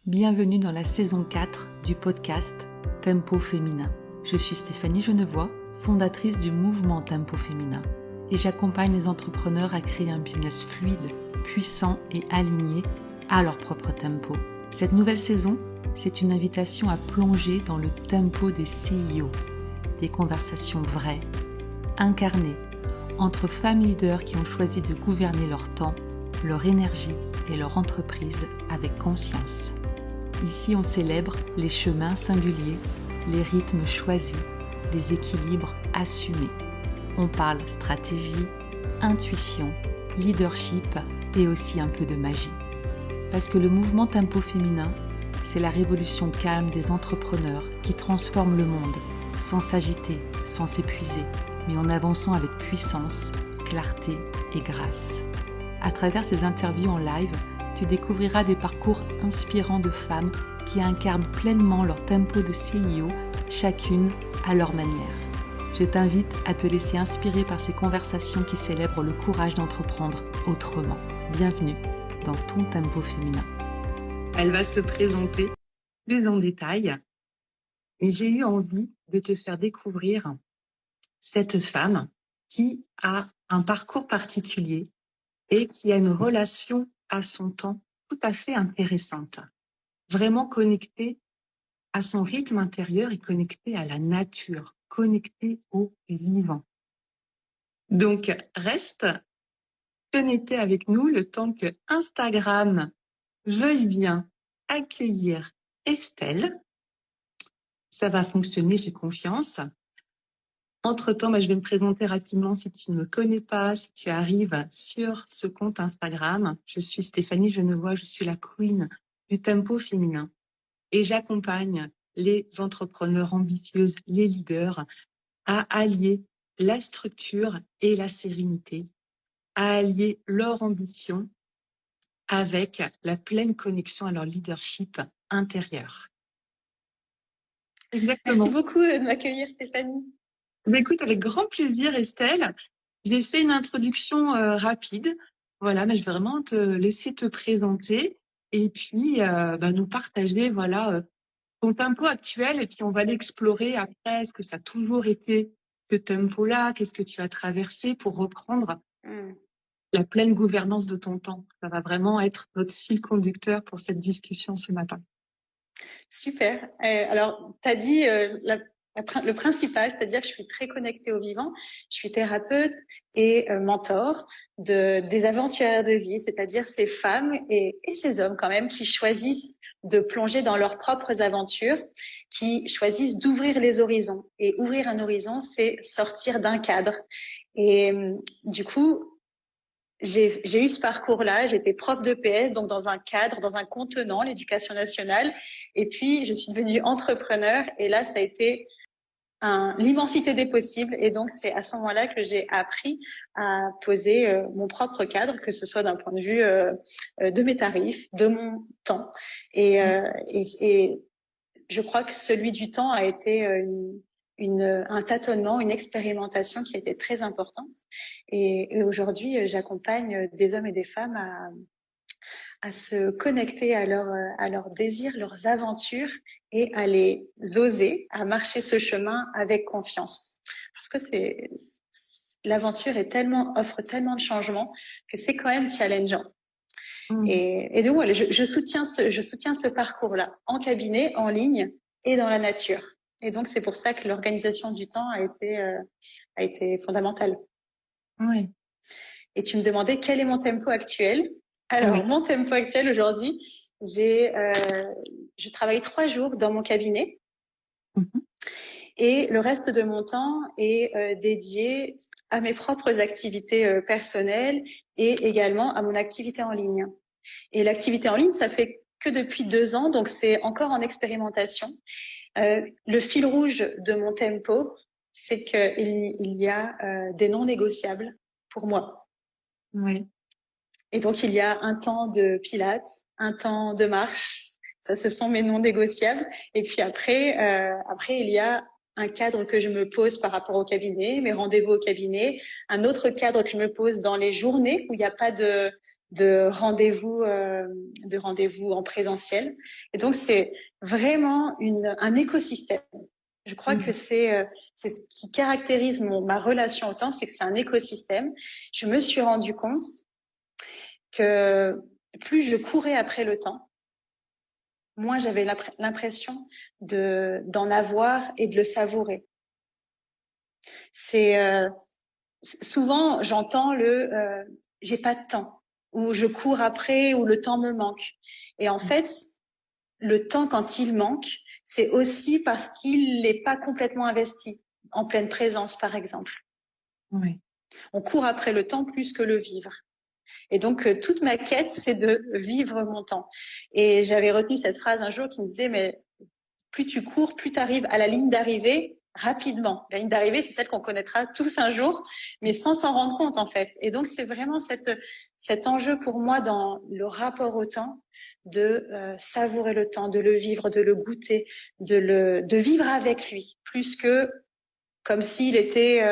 Bienvenue dans la saison 4 du podcast Tempo Féminin. Je suis Stéphanie Genevois, fondatrice du mouvement Tempo Féminin et j'accompagne les entrepreneurs à créer un business fluide, puissant et aligné à leur propre tempo. Cette nouvelle saison, c'est une invitation à plonger dans le tempo des CEO, des conversations vraies, incarnées, entre femmes leaders qui ont choisi de gouverner leur temps, leur énergie et leur entreprise avec conscience. Ici, on célèbre les chemins singuliers, les rythmes choisis, les équilibres assumés. On parle stratégie, intuition, leadership et aussi un peu de magie. Parce que le mouvement Tempo Féminin, c'est la révolution calme des entrepreneurs qui transforment le monde sans s'agiter, sans s'épuiser, mais en avançant avec puissance, clarté et grâce. À travers ces interviews en live, tu découvriras des parcours inspirants de femmes qui incarnent pleinement leur tempo de CEO, chacune à leur manière. Je t'invite à te laisser inspirer par ces conversations qui célèbrent le courage d'entreprendre autrement. Bienvenue dans ton tempo féminin. Elle va se présenter plus en détail et j'ai eu envie de te faire découvrir cette femme qui a un parcours particulier et qui a une relation à son temps tout à fait intéressante. Vraiment connectée à son rythme intérieur et connectée à la nature, connectée au vivant. Donc, reste connecté avec nous le temps que Instagram veuille bien accueillir Estelle. Ça va fonctionner, j'ai confiance. Entre-temps, je vais me présenter rapidement si tu ne me connais pas, si tu arrives sur ce compte Instagram. Je suis Stéphanie Genevois, je suis la queen du tempo féminin et j'accompagne les entrepreneurs ambitieuses, les leaders à allier la structure et la sérénité, à allier leur ambition avec la pleine connexion à leur leadership intérieur. Exactement. Merci beaucoup de m'accueillir, Stéphanie. Écoute, avec grand plaisir, Estelle. J'ai fait une introduction rapide. Voilà, mais je vais vraiment te laisser te présenter et puis nous partager ton tempo actuel et puis on va l'explorer après. Est-ce que ça a toujours été ce tempo-là? Qu'est-ce que tu as traversé pour reprendre la pleine gouvernance de ton temps? Ça va vraiment être notre fil conducteur pour cette discussion ce matin. Super. Alors, tu as dit le principal, c'est-à-dire que je suis très connectée au vivant. Je suis thérapeute et mentor des aventurières de vie, c'est-à-dire ces femmes et ces hommes quand même qui choisissent de plonger dans leurs propres aventures, qui choisissent d'ouvrir les horizons. Et ouvrir un horizon, c'est sortir d'un cadre. Et du coup, j'ai eu ce parcours-là, j'étais prof de PS, donc dans un cadre, dans un contenant, l'éducation nationale. Et puis, je suis devenue entrepreneur et là, ça a été l'immensité des possibles. Et donc, c'est à ce moment-là que j'ai appris à poser mon propre cadre, que ce soit d'un point de vue de mes tarifs, de mon temps. Et je crois que celui du temps a été un tâtonnement, une expérimentation qui a été très importante. Et aujourd'hui, j'accompagne des hommes et des femmes à se connecter à leurs désirs, leurs aventures et à les oser, à marcher ce chemin avec confiance. Parce que l'aventure offre tellement de changements que c'est quand même challengeant. Et donc voilà, je soutiens ce parcours-là en cabinet, en ligne et dans la nature. Et donc c'est pour ça que l'organisation du temps a été fondamentale. Oui. Et tu me demandais quel est mon tempo actuel. Alors mon tempo actuel aujourd'hui, je travaille 3 jours dans mon cabinet. Et le reste de mon temps est dédié à mes propres activités personnelles et également à mon activité en ligne. Et l'activité en ligne, ça fait que depuis 2 ans, donc c'est encore en expérimentation. Le fil rouge de mon tempo, c'est qu'il y a des non négociables pour moi. Oui. Et donc, il y a un temps de pilates, un temps de marche. Ça, ce sont mes non négociables. Et puis après, il y a un cadre que je me pose par rapport au cabinet, mes rendez-vous au cabinet, un autre cadre que je me pose dans les journées où il n'y a pas de de rendez-vous en présentiel. Et donc, c'est vraiment un écosystème. Je crois que c'est ce qui caractérise ma relation au temps, c'est que c'est un écosystème. Je me suis rendu compte que plus je courais après le temps, moins j'avais l'impression d'en avoir et de le savourer. Souvent j'entends j'ai pas de temps, ou je cours après, ou le temps me manque. Et en fait, le temps, quand il manque, c'est aussi parce qu'il n'est pas complètement investi en pleine présence, par exemple. Oui. On court après le temps plus que le vivre. Et donc, toute ma quête, c'est de vivre mon temps. Et j'avais retenu cette phrase un jour qui me disait, mais plus tu cours, plus tu arrives à la ligne d'arrivée rapidement. La ligne d'arrivée, c'est celle qu'on connaîtra tous un jour, mais sans s'en rendre compte, en fait. Et donc, c'est vraiment cet enjeu pour moi dans le rapport au temps, de savourer le temps, de le vivre, de le goûter, de vivre avec lui, plus que comme s'il était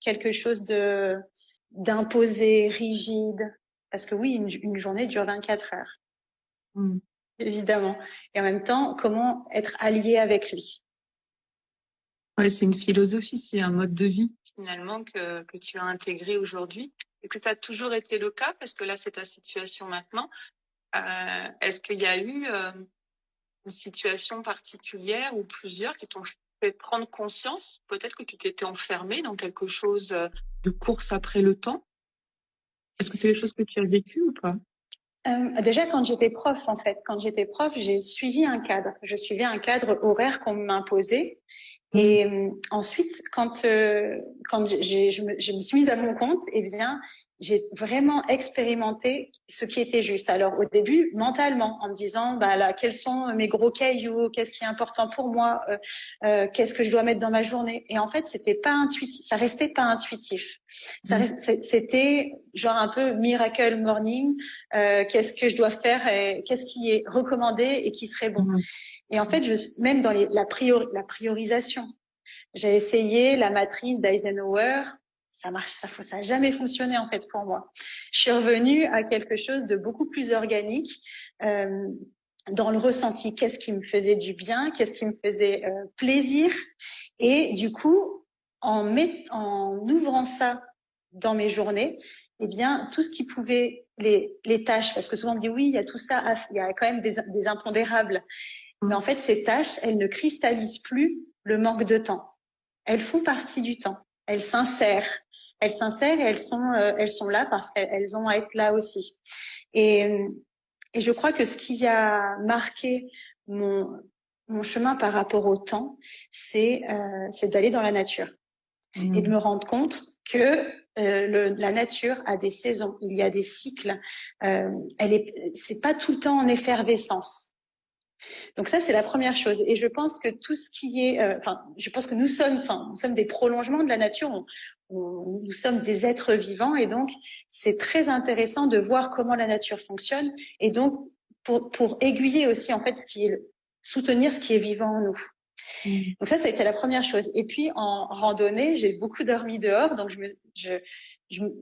quelque chose d'imposé, rigide. Parce que oui, une journée dure 24 heures. Évidemment. Et en même temps, comment être allié avec lui? Ouais, c'est une philosophie, c'est un mode de vie finalement que tu as intégré aujourd'hui. Et que ça a toujours été le cas, parce que là, c'est ta situation maintenant. Est-ce qu'il y a eu une situation particulière ou plusieurs qui t'ont fait prendre conscience, peut-être que tu t'étais enfermé dans quelque chose de course après le temps? Est-ce que c'est des choses que tu as vécues ou pas? Déjà, quand j'étais prof, en fait, j'ai suivi un cadre. Je suivais un cadre horaire qu'on m'imposait. Et ensuite, quand je me suis mise à mon compte, eh bien, j'ai vraiment expérimenté ce qui était juste. Alors, au début, mentalement, en me disant, bah là, quels sont mes gros cailloux, qu'est-ce qui est important pour moi, qu'est-ce que je dois mettre dans ma journée. Et en fait, c'était pas intuitif, ça restait pas intuitif. C'était genre un peu miracle morning. Qu'est-ce que je dois faire et qu'est-ce qui est recommandé et qui serait bon. Et en fait, même dans la priorisation, j'ai essayé la matrice d'Eisenhower. Ça a jamais fonctionné en fait pour moi. Je suis revenue à quelque chose de beaucoup plus organique, dans le ressenti. Qu'est-ce qui me faisait du bien, qu'est-ce qui me faisait plaisir, et du coup, en ouvrant ça dans mes journées, eh bien, tout ce qui pouvait les tâches, parce que souvent on me dit oui, il y a tout ça, il y a quand même des impondérables. Mais en fait, ces tâches, elles ne cristallisent plus le manque de temps. Elles font partie du temps. Elles s'insèrent. Et elles sont là parce qu'elles ont à être là aussi. Et je crois que ce qui a marqué mon chemin par rapport au temps, c'est d'aller dans la nature et de me rendre compte que la nature a des saisons, il y a des cycles. C'est pas tout le temps en effervescence. Donc ça, c'est la première chose. Et je pense que tout ce qui est, je pense que nous sommes des prolongements de la nature. Nous sommes des êtres vivants, et donc c'est très intéressant de voir comment la nature fonctionne, et donc pour aiguiller aussi en fait soutenir ce qui est vivant en nous. Donc ça a été la première chose. Et puis en randonnée, j'ai beaucoup dormi dehors, donc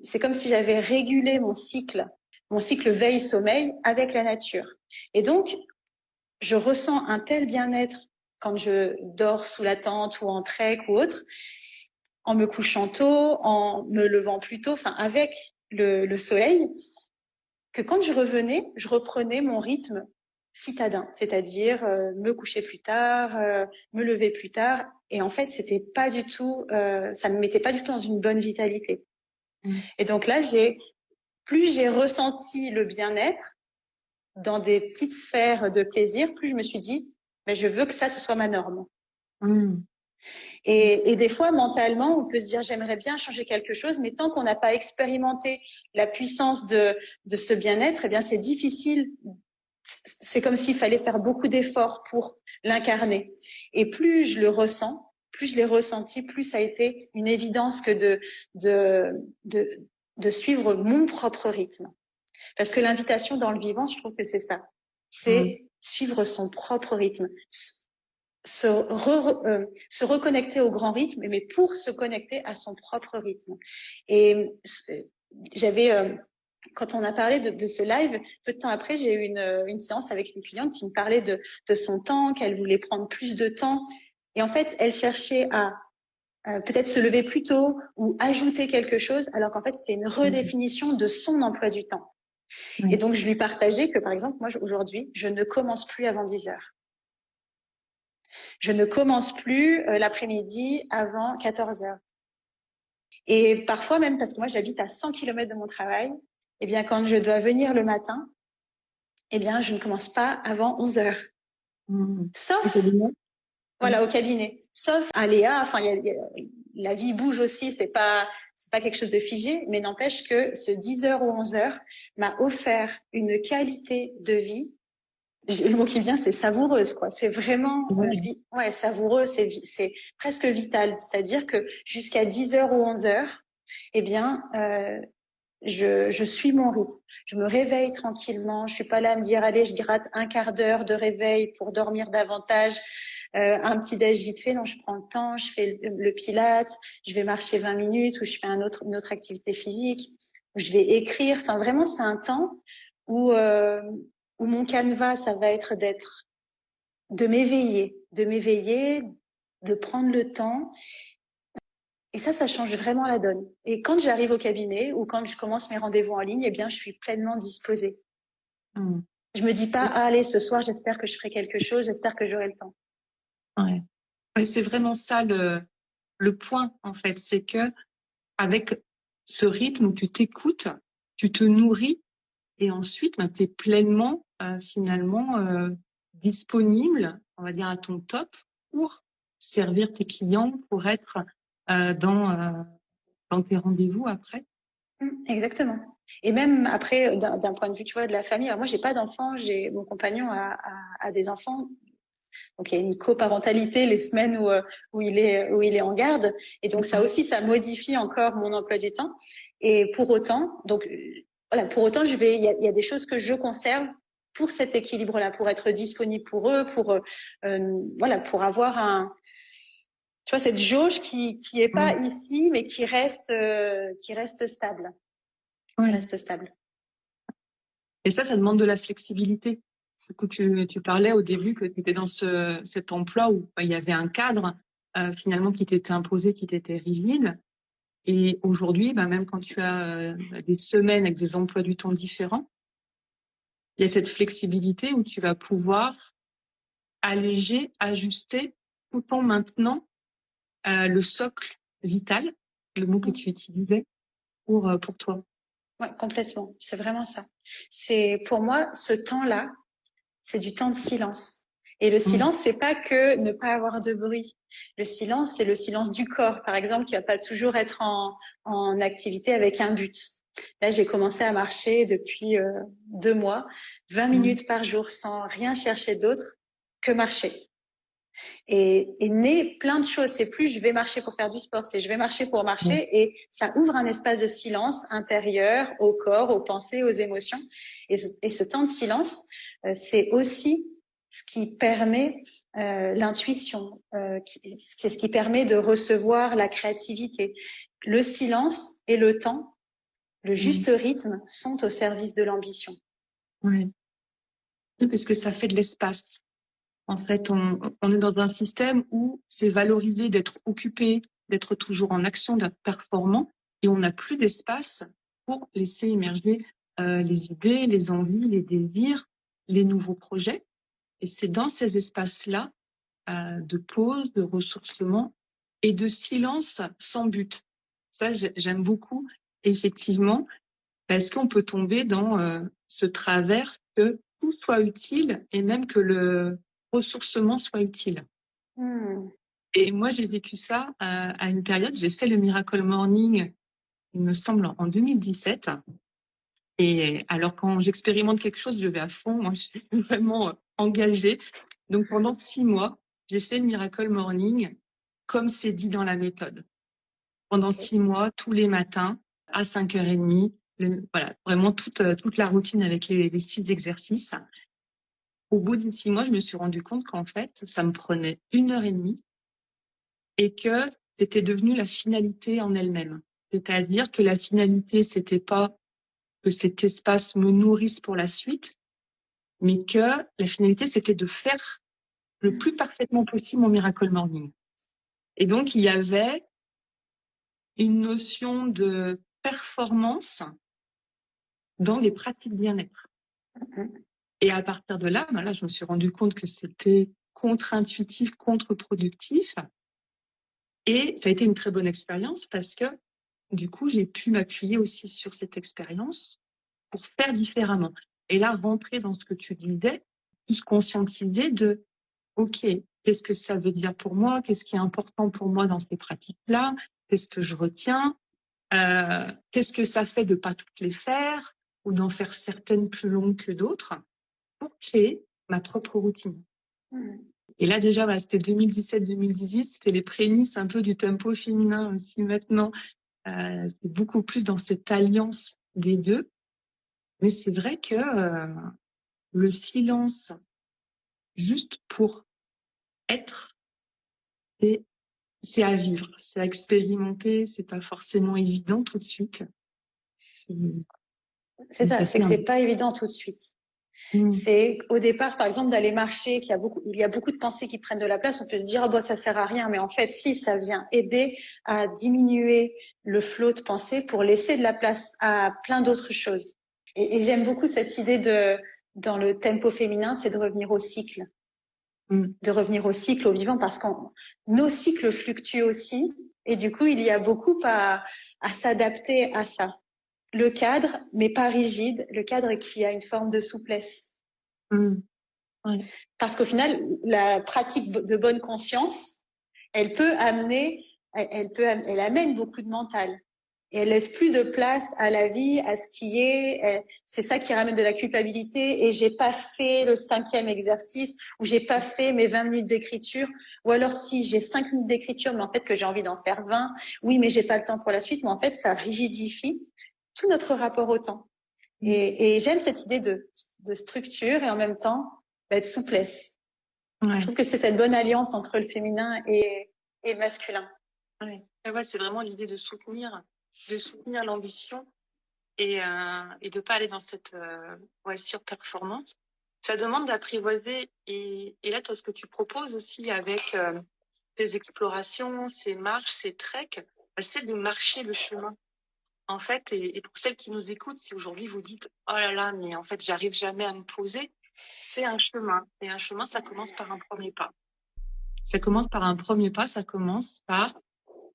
c'est comme si j'avais régulé mon cycle veille-sommeil avec la nature. Et donc je ressens un tel bien-être quand je dors sous la tente ou en trek ou autre, en me couchant tôt, en me levant plus tôt, avec le soleil, que quand je revenais, je reprenais mon rythme citadin, c'est-à-dire me coucher plus tard, me lever plus tard. Et en fait, c'était pas du tout, ça me mettait pas du tout dans une bonne vitalité. Et donc là, plus j'ai ressenti le bien-être dans des petites sphères de plaisir, plus je me suis dit, mais je veux que ça, ce soit ma norme. Et des fois, mentalement, on peut se dire, j'aimerais bien changer quelque chose, mais tant qu'on n'a pas expérimenté la puissance de ce bien-être, eh bien, c'est difficile. C'est comme s'il fallait faire beaucoup d'efforts pour l'incarner. Et plus je le ressens, plus je l'ai ressenti, plus ça a été une évidence que de suivre mon propre rythme. Parce que l'invitation dans le vivant, je trouve que c'est ça. C'est suivre son propre rythme. Se reconnecter au grand rythme, mais pour se connecter à son propre rythme. Et j'avais quand on a parlé de ce live, peu de temps après, j'ai eu une séance avec une cliente qui me parlait de son temps, qu'elle voulait prendre plus de temps. Et en fait, elle cherchait à peut-être se lever plus tôt ou ajouter quelque chose, alors qu'en fait, c'était une redéfinition de son emploi du temps. Oui. Et donc, je lui partageais que, par exemple, moi, aujourd'hui, je ne commence plus avant 10 heures. Je ne commence plus l'après-midi avant 14 heures. Et parfois même, parce que moi, j'habite à 100 km de mon travail, eh bien, quand je dois venir le matin, eh bien, je ne commence pas avant 11 heures. Sauf, voilà, au cabinet. Sauf aléa, enfin, la vie bouge aussi, c'est pas quelque chose de figé, mais n'empêche que ce 10 heures ou 11 heures m'a offert une qualité de vie. Le mot qui me vient, c'est savoureuse, quoi. C'est vraiment, savoureux, c'est presque vital. C'est-à-dire que jusqu'à 10 heures ou 11 heures, eh bien, je suis mon rythme. Je me réveille tranquillement. Je suis pas là à me dire, allez, je gratte un quart d'heure de réveil pour dormir davantage. Un petit déj vite fait. Non, je prends le temps. Je fais le pilate. Je vais marcher 20 minutes ou je fais une autre activité physique. Ou je vais écrire. Enfin, vraiment, c'est un temps où mon canevas, ça va être de m'éveiller, de prendre le temps. Et ça change vraiment la donne. Et quand j'arrive au cabinet ou quand je commence mes rendez-vous en ligne, eh bien, je suis pleinement disposée. Je me dis pas, allez, ce soir, j'espère que je ferai quelque chose, j'espère que j'aurai le temps. Ouais. Ouais, c'est vraiment ça le point, en fait. C'est que avec ce rythme où tu t'écoutes, tu te nourris et ensuite, tu es pleinement, finalement, disponible, on va dire, à ton top pour servir tes clients, pour être dans tes rendez-vous après. Exactement. Et même après, d'un point de vue, tu vois, de la famille. Alors moi, j'ai pas d'enfants, mon compagnon a des enfants. Donc il y a une coparentalité les semaines où il est en garde. Et donc ça aussi, ça modifie encore mon emploi du temps. Et pour autant, voilà, pour autant, il y a des choses que je conserve pour cet équilibre-là, pour être disponible pour eux, voilà, pour avoir tu vois, cette jauge qui est pas ici, mais qui reste stable. Qui reste stable. Et ça demande de la flexibilité. Du coup, tu parlais au début que tu étais dans cet emploi où il y avait un cadre finalement qui t'était imposé, qui t'était rigide. Et aujourd'hui, même quand tu as des semaines avec des emplois du temps différents, il y a cette flexibilité où tu vas pouvoir alléger, ajuster, tout en maintenant le socle vital, le mot que tu utilisais pour toi. Ouais, complètement. C'est vraiment ça. C'est pour moi ce temps-là, c'est du temps de silence. Et le silence, c'est pas que ne pas avoir de bruit. Le silence, c'est le silence du corps, par exemple, qui va pas toujours être en activité avec un but. Là, j'ai commencé à marcher depuis 2 mois, 20 minutes par jour, sans rien chercher d'autre que marcher. Et né plein de choses. C'est plus je vais marcher pour faire du sport, c'est je vais marcher pour marcher, et ça ouvre un espace de silence intérieur au corps, aux pensées, aux émotions. Et ce temps de silence, c'est aussi ce qui permet l'intuition, c'est ce qui permet de recevoir la créativité. Le silence et le temps, le juste rythme, sont au service de l'ambition. Oui, parce que ça fait de l'espace. En fait, on est dans un système où c'est valorisé d'être occupé, d'être toujours en action, d'être performant, et on n'a plus d'espace pour laisser émerger les idées, les envies, les désirs, les nouveaux projets. Et c'est dans ces espaces-là de pause, de ressourcement et de silence sans but. Ça, j'aime beaucoup, effectivement, parce qu'on peut tomber dans ce travers que tout soit utile et même que le ressourcement soit utile. Et moi, j'ai vécu ça à une période. J'ai fait le Miracle Morning, il me semble, en 2017. Et alors, quand j'expérimente quelque chose, je vais à fond. Moi, je suis vraiment engagée. Donc, pendant 6 mois, j'ai fait le Miracle Morning comme c'est dit dans la méthode. Pendant 6 mois, tous les matins, à 5h30, voilà, vraiment toute la routine avec les 6 exercices. Au bout de 6 mois, je me suis rendu compte qu'en fait, ça me prenait 1h30 et que c'était devenu la finalité en elle-même. C'est-à-dire que la finalité, c'était pas que cet espace me nourrisse pour la suite, mais que la finalité, c'était de faire le plus parfaitement possible mon Miracle Morning. Et donc, il y avait une notion de performance dans des pratiques bien-être. Et à partir de là, je me suis rendu compte que c'était contre-intuitif, contre-productif. Et ça a été une très bonne expérience parce que, du coup, j'ai pu m'appuyer aussi sur cette expérience pour faire différemment. Et là, rentrer dans ce que tu disais, plus conscientiser de, OK, qu'est-ce que ça veut dire pour moi? Qu'est-ce qui est important pour moi dans ces pratiques-là? Qu'est-ce que je retiens? Qu'est-ce que ça fait de pas toutes les faire ou d'en faire certaines plus longues que d'autres pour créer ma propre routine. Et là, déjà, c'était 2017-2018, c'était les prémices un peu du tempo féminin aussi maintenant. C'est beaucoup plus dans cette alliance des deux. Mais c'est vrai que le silence, juste pour être, c'est à vivre, c'est à expérimenter, c'est pas forcément évident tout de suite. C'est ça, c'est que c'est pas évident tout de suite. C'est au départ, par exemple, d'aller marcher, il y a beaucoup de pensées qui prennent de la place. On peut se dire, ça sert à rien. Mais en fait, si, ça vient aider à diminuer le flot de pensées pour laisser de la place à plein d'autres choses. Et j'aime beaucoup cette idée dans le tempo féminin, c'est de revenir au cycle. De revenir au cycle, au vivant, parce que nos cycles fluctuent aussi. Et du coup, il y a beaucoup à s'adapter à ça. Le cadre, mais pas rigide, le cadre qui a une forme de souplesse. Ouais. Parce qu'au final, la pratique de bonne conscience, elle amène beaucoup de mental. Et elle laisse plus de place à la vie, à ce qui est. C'est ça qui ramène de la culpabilité. Et j'ai pas fait le 5e exercice, ou j'ai pas fait mes 20 minutes d'écriture. Ou alors si j'ai 5 minutes d'écriture, mais en fait que j'ai envie d'en faire 20. Oui, mais j'ai pas le temps pour la suite. Mais en fait, ça rigidifie tout notre rapport au temps. Et j'aime cette idée de structure et en même temps de souplesse. Ouais. Je trouve que c'est cette bonne alliance entre le féminin et le masculin. Ouais, c'est vraiment l'idée de soutenir l'ambition et de pas aller dans cette surperformance. Ça demande d'apprivoiser et là, toi, ce que tu proposes aussi avec tes explorations, ces marches, ces treks, c'est de marcher le chemin. En fait, et pour celles qui nous écoutent, si aujourd'hui vous dites « Oh là là, mais en fait, j'arrive jamais à me poser », c'est un chemin. Et un chemin, ça commence par un premier pas. Ça commence par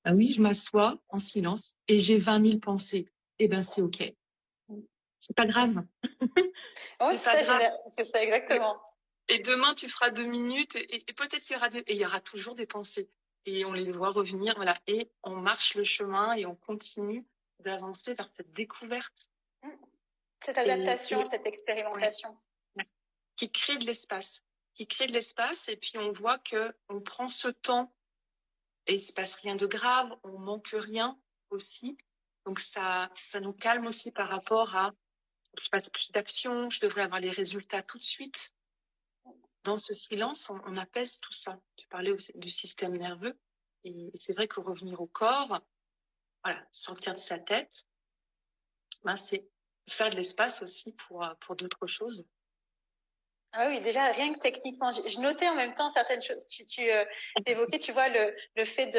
ah oui, je m'assois en silence et j'ai 20 000 pensées. Eh ben, c'est OK. C'est pas grave. Oui, c'est ça, exactement. Et demain, tu feras 2 minutes et peut-être il y aura toujours des pensées. Et on les voit revenir, voilà. Et on marche le chemin et on continue d'avancer vers cette découverte. Cette adaptation, cette expérimentation. Ouais. Qui crée de l'espace. Et puis on voit que on prend ce temps et il se passe rien de grave, on manque rien aussi. Donc ça nous calme aussi par rapport à je passe plus d'action, je devrais avoir les résultats tout de suite. Dans ce silence, on apaise tout ça. Tu parlais aussi du système nerveux et c'est vrai que revenir au corps, voilà, sortir de sa tête, c'est faire de l'espace aussi pour d'autres choses. Ah oui, déjà, rien que techniquement, je notais en même temps certaines choses. Tu évoquais, tu vois, le fait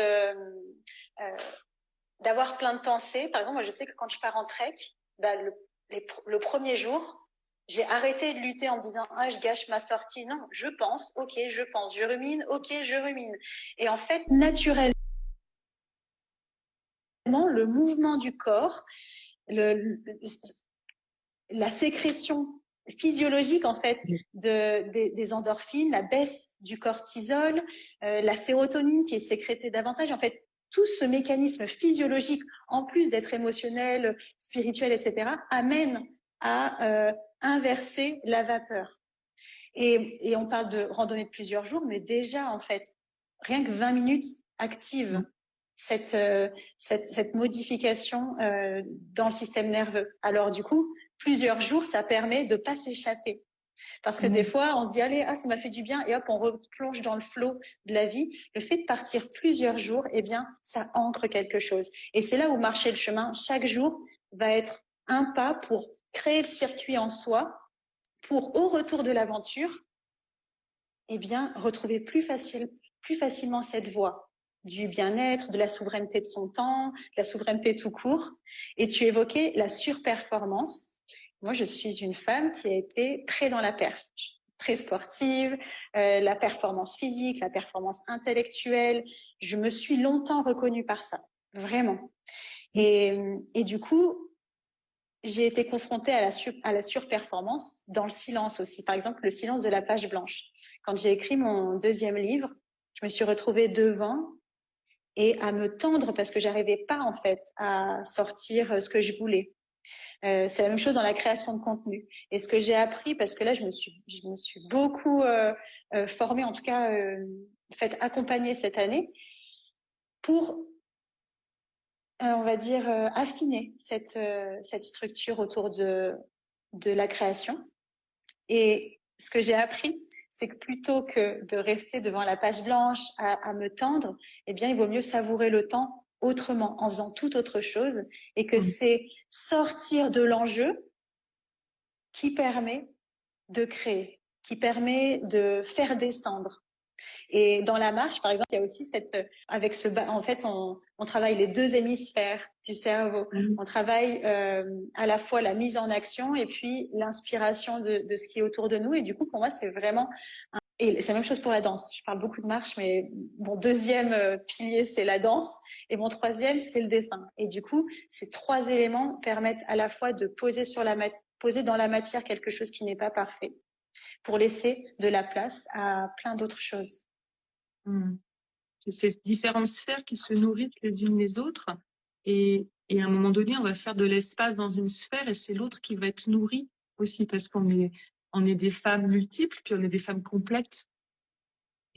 d'avoir plein de pensées. Par exemple, moi, je sais que quand je pars en trek, le premier jour, j'ai arrêté de lutter en me disant « Ah, je gâche ma sortie ». Non, je pense, ok, je pense. Je rumine, ok, je rumine. Et en fait, naturellement, le mouvement du corps, la sécrétion physiologique en fait des endorphines, la baisse du cortisol, la sérotonine qui est sécrétée davantage. En fait, tout ce mécanisme physiologique, en plus d'être émotionnel, spirituel, etc., amène à inverser la vapeur. Et on parle de randonnée de plusieurs jours, mais déjà en fait, rien que 20 minutes active cette modification dans le système nerveux. Alors du coup, plusieurs jours, ça permet de pas s'échapper. Parce que des fois, on se dit, allez, ça m'a fait du bien, et hop, on replonge dans le flot de la vie. Le fait de partir plusieurs jours, eh bien, ça ancre quelque chose. Et c'est là où marcher le chemin, chaque jour, va être un pas pour créer le circuit en soi pour, au retour de l'aventure, eh bien, retrouver plus facilement cette voie du bien-être, de la souveraineté de son temps, de la souveraineté tout court. Et tu évoquais la surperformance. Moi, je suis une femme qui a été très dans la perf, très sportive, la performance physique, la performance intellectuelle. Je me suis longtemps reconnue par ça, vraiment. Et du coup, j'ai été confrontée à la surperformance dans le silence aussi. Par exemple, le silence de la page blanche. Quand j'ai écrit mon deuxième livre, je me suis retrouvée devant et à me tendre parce que j'arrivais pas en fait à sortir ce que je voulais. C'est la même chose dans la création de contenu. Et ce que j'ai appris, parce que là je me suis beaucoup formée, en tout cas fait accompagner cette année pour on va dire affiner cette structure autour de la création. Et ce que j'ai appris, c'est que plutôt que de rester devant la page blanche à me tendre, eh bien, il vaut mieux savourer le temps autrement, en faisant toute autre chose, et que c'est sortir de l'enjeu qui permet de créer, qui permet de faire descendre. Et dans la marche, par exemple, il y a aussi en fait, on travaille les deux hémisphères du cerveau. On travaille à la fois la mise en action et puis l'inspiration de ce qui est autour de nous. Et du coup, pour moi, c'est vraiment et c'est la même chose pour la danse. Je parle beaucoup de marche, mais mon deuxième pilier, c'est la danse. Et mon troisième, c'est le dessin. Et du coup, ces trois éléments permettent à la fois de poser poser dans la matière quelque chose qui n'est pas parfait pour laisser de la place à plein d'autres choses. C'est ces différentes sphères qui se nourrissent les unes les autres. Et à un moment donné, on va faire de l'espace dans une sphère et c'est l'autre qui va être nourri aussi parce qu'on est des femmes multiples, puis on est des femmes complètes.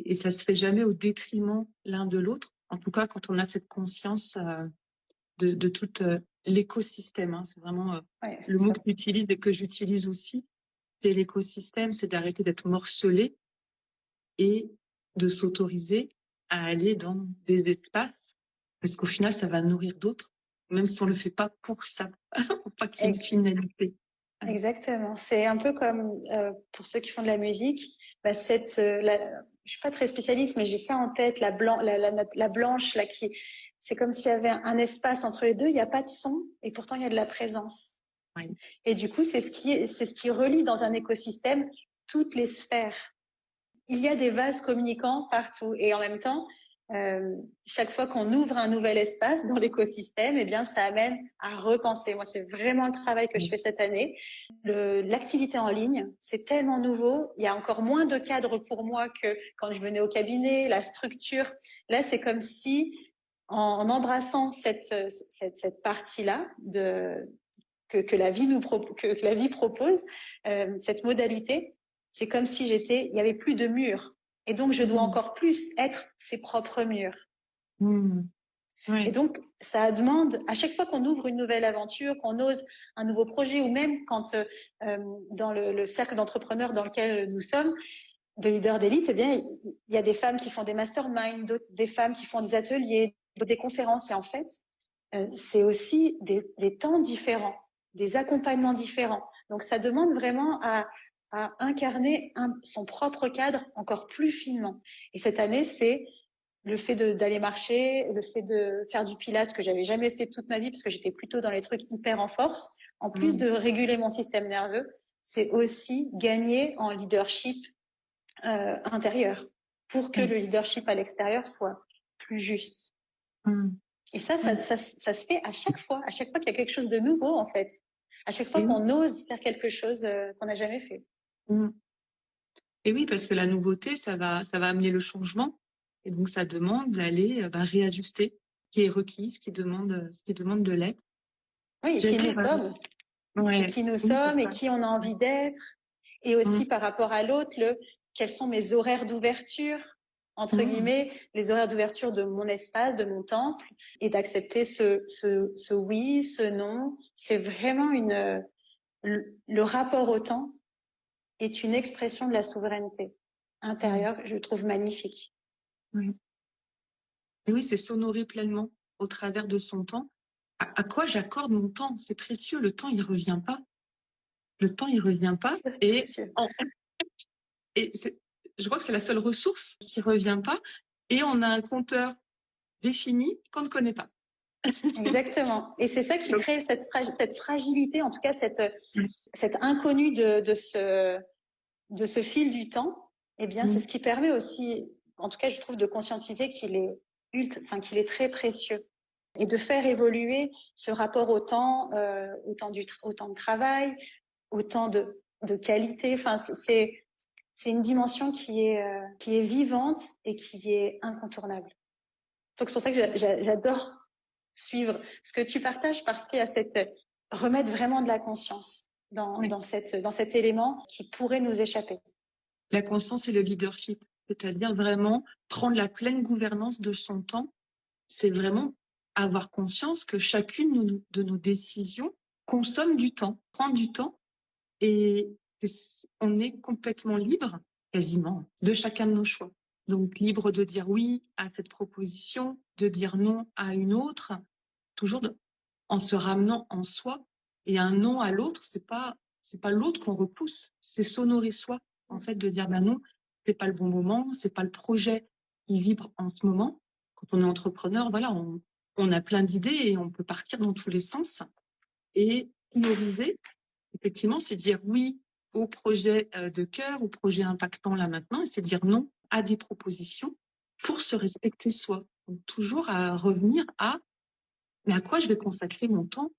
Et ça se fait jamais au détriment l'un de l'autre. En tout cas, quand on a cette conscience de tout l'écosystème. Hein. C'est vraiment le mot que tu utilises et que j'utilise aussi. C'est l'écosystème, c'est d'arrêter d'être morcelé et de s'autoriser à aller dans des espaces parce qu'au final, ça va nourrir d'autres, même si on le fait pas pour ça, pour pas qu'il y ait une finalité. Exactement. C'est un peu comme pour ceux qui font de la musique, bah je suis pas très spécialiste, mais j'ai ça en tête, la blanche là qui, c'est comme s'il y avait un espace entre les deux. Il n'y a pas de son et pourtant il y a de la présence. Oui. Et du coup, c'est ce qui relie dans un écosystème toutes les sphères. Il y a des vases communicants partout et en même temps, chaque fois qu'on ouvre un nouvel espace dans l'écosystème, eh bien, ça amène à repenser. Moi, c'est vraiment le travail que je fais cette année. L'activité en ligne, c'est tellement nouveau. Il y a encore moins de cadres pour moi que quand je venais au cabinet, la structure. Là, c'est comme si, en embrassant cette partie-là que la vie propose, cette modalité, c'est comme si il y avait plus de murs. Et donc, je dois encore plus être ses propres murs. Oui. Et donc, ça demande, à chaque fois qu'on ouvre une nouvelle aventure, qu'on ose un nouveau projet, ou même quand, dans le cercle d'entrepreneurs dans lequel nous sommes, de leaders d'élite, eh bien, il y a des femmes qui font des masterminds, des femmes qui font des ateliers, des conférences. Et en fait, c'est aussi des temps différents, des accompagnements différents. Donc, ça demande vraiment à incarner son propre cadre encore plus finement. Et cette année, c'est le fait d'aller marcher, le fait de faire du pilates que j'avais jamais fait toute ma vie parce que j'étais plutôt dans les trucs hyper en force. En plus de réguler mon système nerveux, c'est aussi gagner en leadership intérieur pour que le leadership à l'extérieur soit plus juste. Et ça se fait à chaque fois qu'il y a quelque chose de nouveau en fait, à chaque fois qu'on ose faire quelque chose qu'on n'a jamais fait. Et oui, parce que la nouveauté, ça va amener le changement. Et donc, ça demande d'aller réajuster ce qui est requis, ce qui demande de l'être. Oui, et qui nous sommes. Ouais. Et qui nous sommes et qui on a envie d'être. Et aussi par rapport à l'autre, quels sont mes horaires d'ouverture, entre guillemets, les horaires d'ouverture de mon espace, de mon temple, et d'accepter ce oui, ce non. C'est vraiment le rapport au temps est une expression de la souveraineté intérieure que je trouve magnifique. Oui. Et oui, c'est s'honorer pleinement au travers de son temps. À quoi j'accorde mon temps? C'est précieux, le temps, il revient pas. le temps, il revient pas. C'est sûr. Et je crois que c'est la seule ressource qui revient pas. Et on a un compteur défini qu'on ne connaît pas. Exactement. Et c'est ça qui crée cette fragilité, en tout cas cette inconnue de ce fil du temps. Eh bien, c'est ce qui permet aussi, en tout cas, je trouve, de conscientiser qu'il est très précieux et de faire évoluer ce rapport au temps de travail, au temps de qualité. Enfin, c'est une dimension qui est vivante et qui est incontournable. Donc c'est pour ça que j'adore suivre ce que tu partages, parce qu'il y a remettre vraiment de la conscience dans cet élément qui pourrait nous échapper. La conscience et le leadership, c'est-à-dire vraiment prendre la pleine gouvernance de son temps. C'est vraiment avoir conscience que chacune de nos décisions consomme du temps, prend du temps, et on est complètement libre, quasiment, de chacun de nos choix. Donc libre de dire oui à cette proposition, de dire non à une autre, toujours en se ramenant en soi. Et un non à l'autre, c'est pas l'autre qu'on repousse, c'est s'honorer soi, en fait, de dire ben non, c'est pas le bon moment, c'est pas le projet qui vibre en ce moment. Quand on est entrepreneur, voilà, on a plein d'idées et on peut partir dans tous les sens. Et prioriser, effectivement, c'est dire oui au projet de cœur, au projet impactant là maintenant, et c'est dire non à des propositions pour se respecter soi. Donc toujours à revenir mais à quoi je vais consacrer mon temps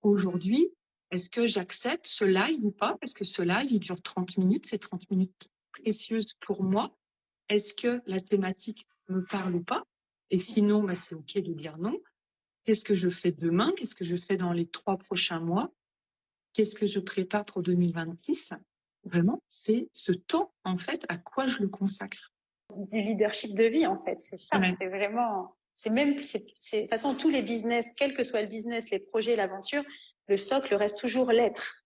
aujourd'hui? Est-ce que j'accepte ce live ou pas? Parce que ce live, il dure 30 minutes, c'est 30 minutes précieuses pour moi. Est-ce que la thématique me parle ou pas? Et sinon, bah, c'est OK de dire non. Qu'est-ce que je fais demain? Qu'est-ce que je fais dans les 3 prochains mois? Qu'est-ce que je prépare pour 2026? Vraiment, c'est ce temps, en fait, à quoi je le consacre. Du leadership de vie, en fait, c'est ça. Ouais. C'est vraiment, de toute façon, tous les business, quel que soit le business, les projets, l'aventure, le socle reste toujours l'être.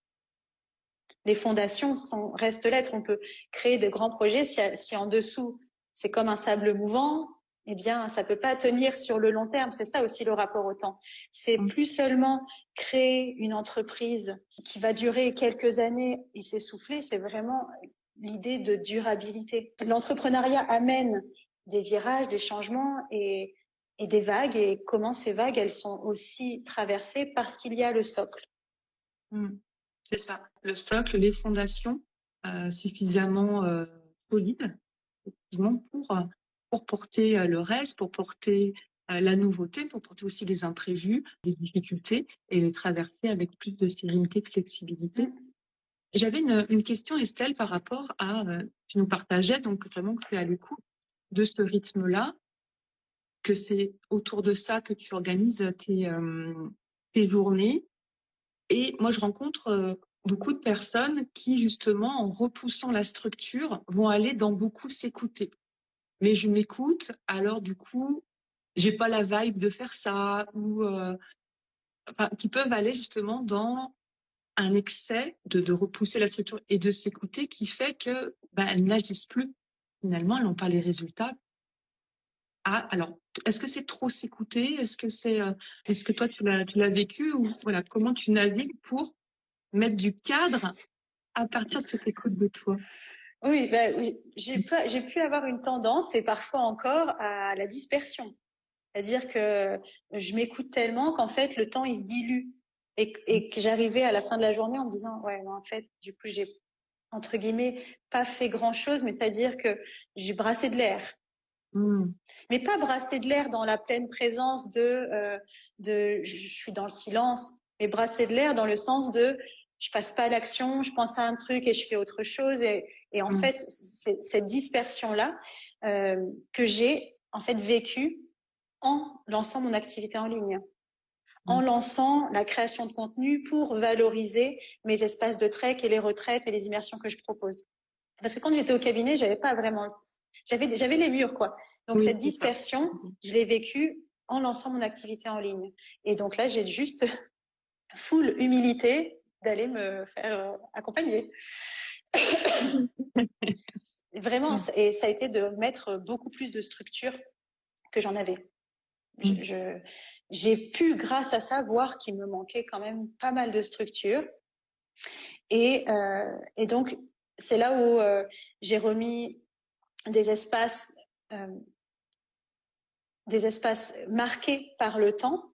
Les fondations restent l'être. On peut créer de grands projets si en dessous, c'est comme un sable mouvant, eh bien, ça peut pas tenir sur le long terme. C'est ça aussi le rapport au temps. C'est plus seulement créer une entreprise qui va durer quelques années et s'essouffler. C'est vraiment l'idée de durabilité. L'entrepreneuriat amène des virages, des changements et des vagues. Et comment ces vagues, elles sont aussi traversées parce qu'il y a le socle. C'est ça. Le socle, les fondations suffisamment solides, effectivement, pour porter le reste, pour porter la nouveauté, pour porter aussi les imprévus, les difficultés et les traverser avec plus de sérénité, de flexibilité. J'avais une question, Estelle, par rapport à, tu nous partageais donc vraiment que tu es à l'écoute de ce rythme-là, que c'est autour de ça que tu organises tes journées. Et moi, je rencontre beaucoup de personnes qui, justement, en repoussant la structure, vont aller dans beaucoup s'écouter. Mais je m'écoute, alors du coup, j'ai pas la vibe de faire ça, ou qui peuvent aller justement dans un excès de repousser la structure et de s'écouter, qui fait que elles n'agissent plus. Finalement, elles n'ont pas les résultats. Alors, est-ce que c'est trop s'écouter? Est-ce que toi tu l'as vécu, ou voilà, comment tu navigues pour mettre du cadre à partir de cette écoute de toi? Oui, j'ai pu avoir une tendance, et parfois encore, à la dispersion. C'est-à-dire que je m'écoute tellement qu'en fait, le temps, il se dilue. Et que j'arrivais à la fin de la journée en me disant, ouais, non, en fait, du coup, j'ai, entre guillemets, pas fait grand-chose, mais c'est-à-dire que j'ai brassé de l'air. Mais pas brasser de l'air dans la pleine présence je suis dans le silence, mais brasser de l'air dans le sens de je passe pas à l'action, je pense à un truc et je fais autre chose. Et en fait, c'est cette dispersion-là que j'ai en fait vécue en lançant mon activité en ligne, en lançant la création de contenu pour valoriser mes espaces de trek et les retraites et les immersions que je propose. Parce que quand j'étais au cabinet, j'avais les murs, quoi. Donc, cette dispersion, je l'ai vécue en lançant mon activité en ligne. Et donc là, j'ai juste full humilité d'aller me faire accompagner. Vraiment, et ça a été de mettre beaucoup plus de structure que j'en avais. J'ai pu, grâce à ça, voir qu'il me manquait quand même pas mal de structure. Et donc, c'est là où j'ai remis des espaces marqués par le temps,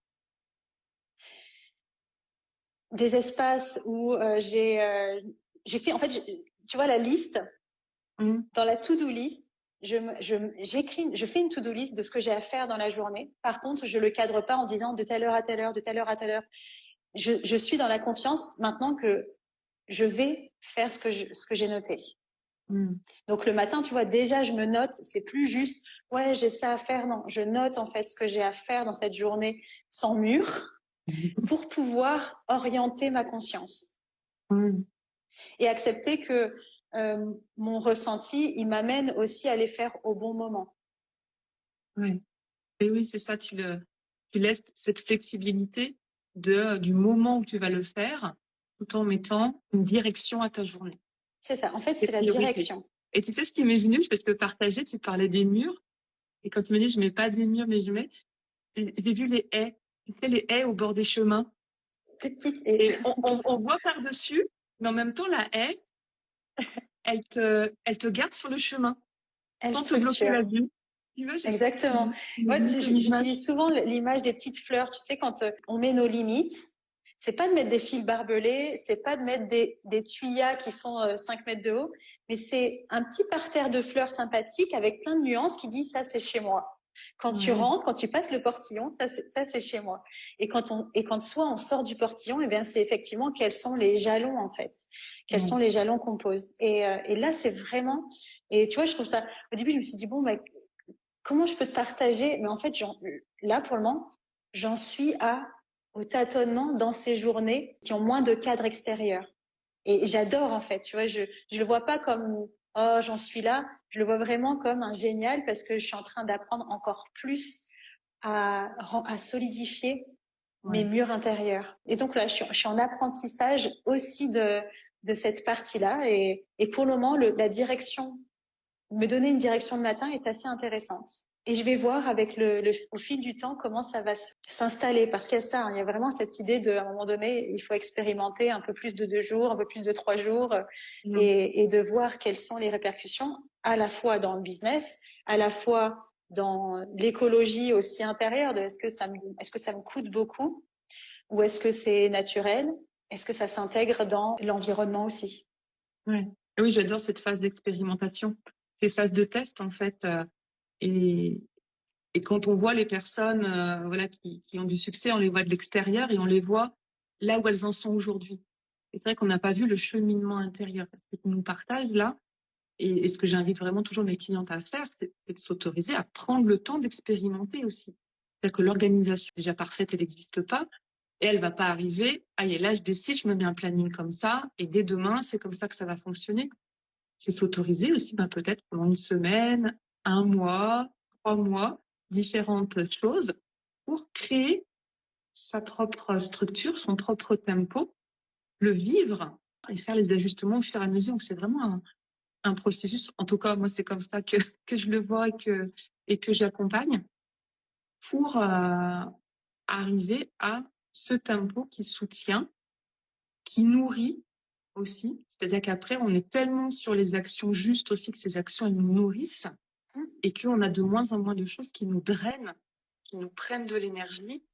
des espaces où j'ai fait, en fait, tu vois, la liste, dans la to-do list, je fais une to-do list de ce que j'ai à faire dans la journée. Par contre, je le cadre pas en disant de telle heure à telle heure, de telle heure à telle heure. Je suis dans la confiance maintenant que je vais faire ce que j'ai noté. Donc le matin, tu vois, déjà je me note, c'est plus juste, ouais, j'ai ça à faire. Non, je note en fait ce que j'ai à faire dans cette journée sans mur pour pouvoir orienter ma conscience et accepter que mon ressenti, il m'amène aussi à les faire au bon moment. Ouais. Et oui, c'est ça, tu laisses cette flexibilité du moment où tu vas le faire, tout en mettant une direction à ta journée. C'est ça, en fait, c'est la direction. Et tu sais ce qui m'est venu, je vais te le partager, tu parlais des murs, et quand tu me dis je mets pas des murs, mais j'ai vu les haies, tu sais, les haies au bord des chemins. Des petites haies. Et on voit par-dessus, mais en même temps, la haie, elle te garde sur le chemin. Elle sans te bloquer la structure. vue. Tu vois, Exactement. Ouais, j'utilise souvent l'image des petites fleurs. Tu sais, quand on met nos limites, c'est pas de mettre des fils barbelés, c'est pas de mettre des tuyas qui font 5 mètres de haut, mais c'est un petit parterre de fleurs sympathiques avec plein de nuances qui dit ça c'est chez moi. Quand tu rentres, quand tu passes le portillon, ça c'est chez moi. Et quand soit on sort du portillon, eh bien c'est effectivement quels sont les jalons en fait, quels sont les jalons qu'on pose. Et là c'est vraiment. Et tu vois, je trouve ça. Au début, je me suis dit bon, bah, comment je peux te partager? Mais en fait, là pour le moment, j'en suis au tâtonnement dans ces journées qui ont moins de cadre extérieur. Et j'adore en fait. Tu vois, je le vois pas comme oh j'en suis là. Je le vois vraiment comme un génial parce que je suis en train d'apprendre encore plus à solidifier mes murs intérieurs. Et donc là, je suis en apprentissage aussi de cette partie-là. Et pour le moment, la direction, me donner une direction le matin est assez intéressante. Et je vais voir avec au fil du temps comment ça va s'installer. Parce qu'il y a ça, hein, il y a vraiment cette idée à un moment donné, il faut expérimenter un peu plus de 2 jours, un peu plus de 3 jours et de voir quelles sont les répercussions à la fois dans le business, à la fois dans l'écologie aussi intérieure de est-ce que ça me coûte beaucoup ou est-ce que c'est naturel? Est-ce que ça s'intègre dans l'environnement aussi? Ouais. Et oui, j'adore cette phase d'expérimentation, ces phases de test en fait. Et quand on voit les personnes voilà, qui ont du succès, on les voit de l'extérieur et on les voit là où elles en sont aujourd'hui. Et c'est vrai qu'on n'a pas vu le cheminement intérieur. Ce que tu nous partages là, et ce que j'invite vraiment toujours mes clientes à faire, c'est de s'autoriser à prendre le temps d'expérimenter aussi. C'est-à-dire que l'organisation déjà parfaite, elle n'existe pas. Et elle va pas arriver, ah, et là, je décide, je me mets un planning comme ça, et dès demain, c'est comme ça que ça va fonctionner. C'est s'autoriser aussi, peut-être pendant une semaine, 1 mois, 3 mois, différentes choses pour créer sa propre structure, son propre tempo, le vivre et faire les ajustements au fur et à mesure. Donc, c'est vraiment un processus. En tout cas, moi, c'est comme ça que je le vois et que j'accompagne pour arriver à ce tempo qui soutient, qui nourrit aussi. C'est-à-dire qu'après, on est tellement sur les actions justes aussi que ces actions, elles nous nourrissent et qu'on a de moins en moins de choses qui nous drainent, qui nous prennent de l'énergie,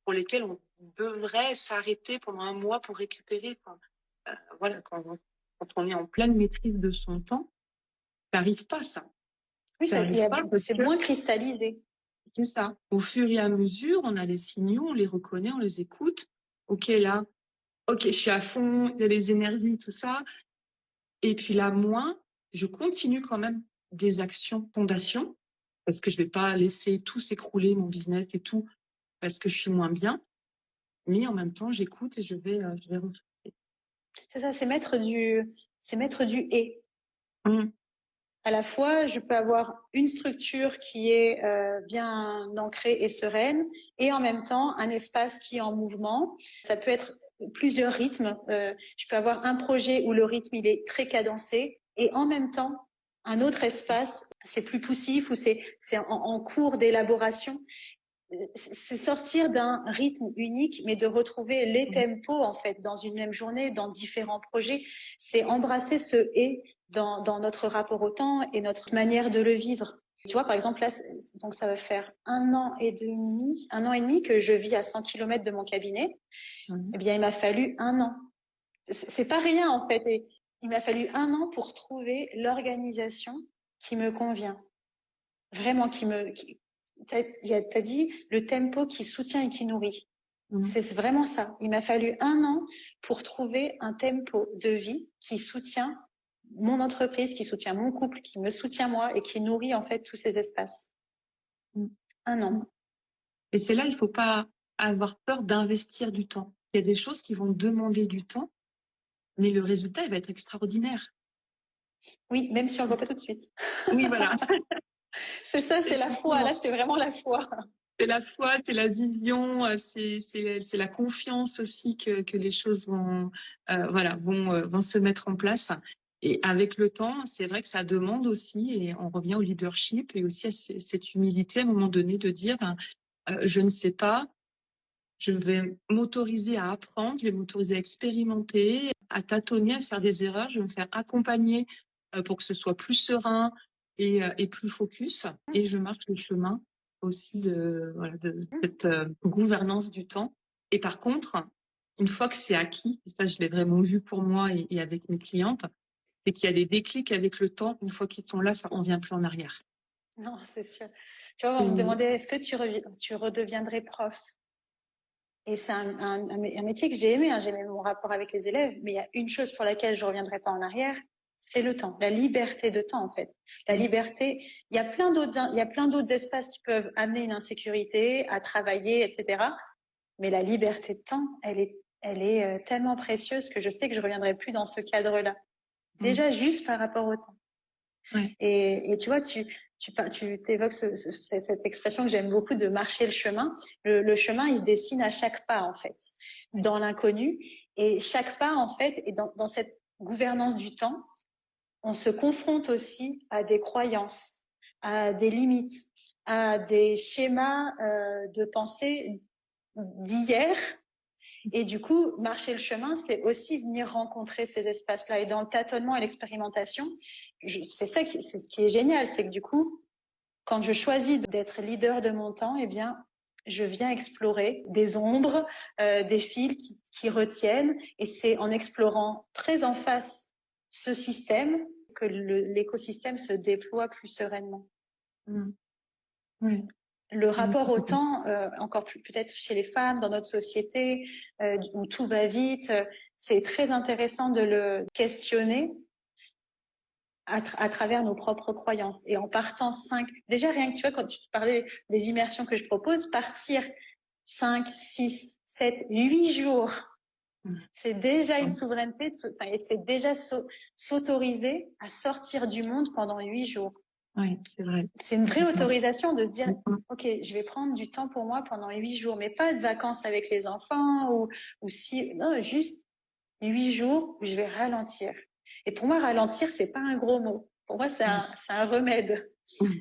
pour lesquelles on devrait s'arrêter pendant 1 mois pour récupérer. Enfin, voilà, quand on est en pleine maîtrise de son temps, ça n'arrive pas, ça. Oui, c'est moins cristallisé. C'est ça. Au fur et à mesure, on a les signaux, on les reconnaît, on les écoute. Ok, là, ok, je suis à fond, il y a les énergies, tout ça. Et puis là, moi, je continue quand même des actions fondation parce que je vais pas laisser tout s'écrouler, mon business et tout, parce que je suis moins bien. Mais en même temps, j'écoute et je vais ressourcer. C'est ça, c'est mettre du et. À la fois, je peux avoir une structure qui est bien ancrée et sereine, et en même temps un espace qui est en mouvement. Ça peut être plusieurs rythmes. Je peux avoir un projet où le rythme il est très cadencé, et en même temps un autre espace, c'est plus poussif ou c'est en cours d'élaboration. c'est sortir d'un rythme unique, mais de retrouver les tempos en fait dans une même journée, dans différents projets. C'est embrasser ce et dans notre rapport au temps et notre manière de le vivre. Tu vois, par exemple, là, donc ça va faire 1 an et demi que je vis à 100 km de mon cabinet. Eh bien, il m'a fallu 1 an. C'est pas rien, en fait. Et il m'a fallu 1 an pour trouver l'organisation qui me convient. Vraiment, t'as dit le tempo qui soutient et qui nourrit. C'est vraiment ça. Il m'a fallu 1 an pour trouver un tempo de vie qui soutient mon entreprise, qui soutient mon couple, qui me soutient moi et qui nourrit en fait tous ces espaces. 1 an. Et c'est là, il faut pas avoir peur d'investir du temps. Il y a des choses qui vont demander du temps, mais le résultat, il va être extraordinaire. Oui, même si on le voit pas tout de suite. Oui, voilà. C'est ça, c'est la foi. Là, c'est vraiment la foi. C'est la foi, c'est la vision, c'est la confiance aussi que les choses vont vont se mettre en place. Et avec le temps, c'est vrai que ça demande aussi, et on revient au leadership et aussi à cette humilité à un moment donné de dire je ne sais pas, je vais m'autoriser à apprendre, je vais m'autoriser à expérimenter, à tâtonner, à faire des erreurs, je vais me faire accompagner pour que ce soit plus serein et plus focus, et je marche le chemin aussi de cette gouvernance du temps. Et par contre, une fois que c'est acquis, et ça je l'ai vraiment vu pour moi et avec mes clientes, c'est qu'il y a des déclics avec le temps. Une fois qu'ils sont là, ça on vient plus en arrière. Non, c'est sûr. Tu vois, on me demandait est-ce que tu redeviendrais prof? Et c'est un métier que j'ai aimé. J'ai aimé mon rapport avec les élèves, mais il y a une chose pour laquelle je reviendrai pas en arrière, c'est le temps, la liberté de temps en fait. La liberté, il y a plein d'autres espaces qui peuvent amener une insécurité à travailler, etc. Mais la liberté de temps, elle est tellement précieuse que je sais que je reviendrai plus dans ce cadre-là. Déjà juste par rapport au temps. Ouais. Et tu vois, tu t'évoques cette expression que j'aime beaucoup de marcher le chemin. Le chemin, il se dessine à chaque pas en fait, dans l'inconnu. Et chaque pas en fait, et dans cette gouvernance du temps, on se confronte aussi à des croyances, à des limites, à des schémas de pensée d'hier. Et du coup, marcher le chemin, c'est aussi venir rencontrer ces espaces-là. Et dans le tâtonnement et l'expérimentation, c'est ce qui est génial, c'est que du coup, quand je choisis d'être leader de mon temps, eh bien, je viens explorer des ombres, des fils qui retiennent. Et c'est en explorant très en face ce système que l'écosystème se déploie plus sereinement. Oui. Le rapport au temps, encore plus peut-être chez les femmes dans notre société où tout va vite, c'est très intéressant de le questionner à travers nos propres croyances. Et en partant déjà rien que tu vois, quand tu parlais des immersions que je propose, partir 5, 6, 7, 8 jours, c'est déjà une souveraineté, c'est déjà s'autoriser à sortir du monde pendant 8 jours. Oui, c'est vrai. C'est une vraie autorisation de se dire, OK, je vais prendre du temps pour moi pendant 8 jours, mais pas de vacances avec les enfants non, juste 8 jours où je vais ralentir. Et pour moi, ralentir, c'est pas un gros mot. Pour moi, c'est un remède.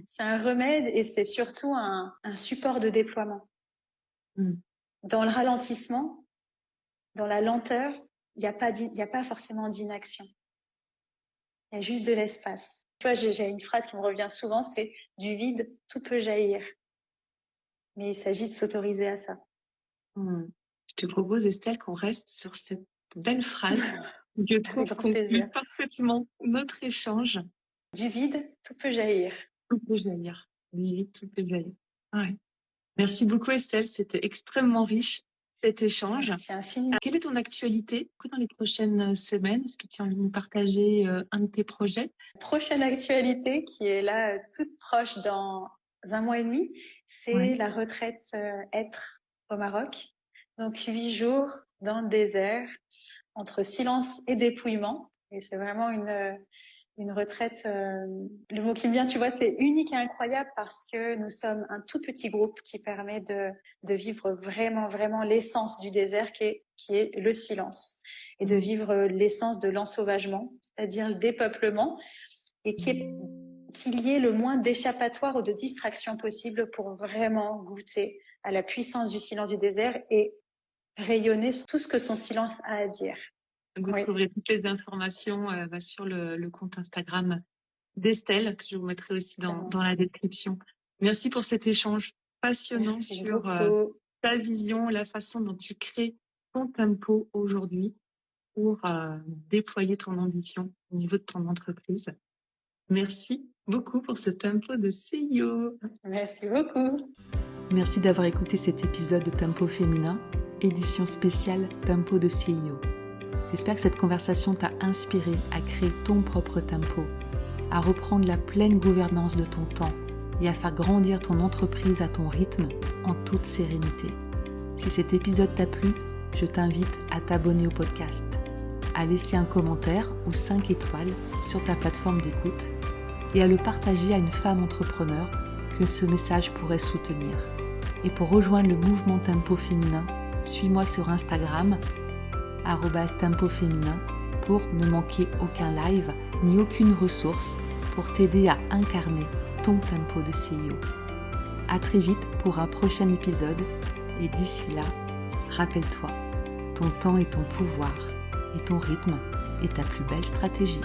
C'est un remède et c'est surtout un support de déploiement. Dans le ralentissement, dans la lenteur, il n'y a pas forcément d'inaction. Il y a juste de l'espace. Tu vois, j'ai une phrase qui me revient souvent, c'est du vide, tout peut jaillir. Mais il s'agit de s'autoriser à ça. Je te propose, Estelle, qu'on reste sur cette belle phrase que je trouve conclut parfaitement notre échange. Du vide, tout peut jaillir. Tout peut jaillir. Du vide, tout peut jaillir. Ouais. Merci beaucoup, Estelle. C'était extrêmement riche, cet échange. Merci infiniment. Quelle est ton actualité dans les prochaines semaines? Est-ce que tu as envie de nous partager un de tes projets? Prochaine actualité qui est là toute proche dans 1 mois et demi, c'est la retraite être au Maroc. Donc 8 jours dans le désert, entre silence et dépouillement. Et c'est vraiment une retraite. Le mot qui me vient, tu vois, c'est unique et incroyable parce que nous sommes un tout petit groupe qui permet de vivre vraiment, vraiment l'essence du désert qui est le silence et de vivre l'essence de l'ensauvagement, c'est-à-dire le dépeuplement et qui qu'il y ait le moins d'échappatoire ou de distraction possible pour vraiment goûter à la puissance du silence du désert et rayonner tout ce que son silence a à dire. Vous trouverez toutes les informations sur le compte Instagram d'Estelle, que je vous mettrai aussi dans la description. Merci pour cet échange passionnant sur ta vision, la façon dont tu crées ton tempo aujourd'hui pour déployer ton ambition au niveau de ton entreprise. Merci beaucoup pour ce tempo de CEO. Merci beaucoup. Merci d'avoir écouté cet épisode de Tempo Féminin, édition spéciale Tempo de CEO. J'espère que cette conversation t'a inspiré à créer ton propre tempo, à reprendre la pleine gouvernance de ton temps et à faire grandir ton entreprise à ton rythme en toute sérénité. Si cet épisode t'a plu, je t'invite à t'abonner au podcast, à laisser un commentaire ou 5 étoiles sur ta plateforme d'écoute et à le partager à une femme entrepreneur que ce message pourrait soutenir. Et pour rejoindre le mouvement Tempo Féminin, suis-moi sur Instagram, @tempoféminin, pour ne manquer aucun live ni aucune ressource pour t'aider à incarner ton tempo de CEO. À très vite pour un prochain épisode et d'ici là, rappelle-toi, ton temps est ton pouvoir et ton rythme est ta plus belle stratégie.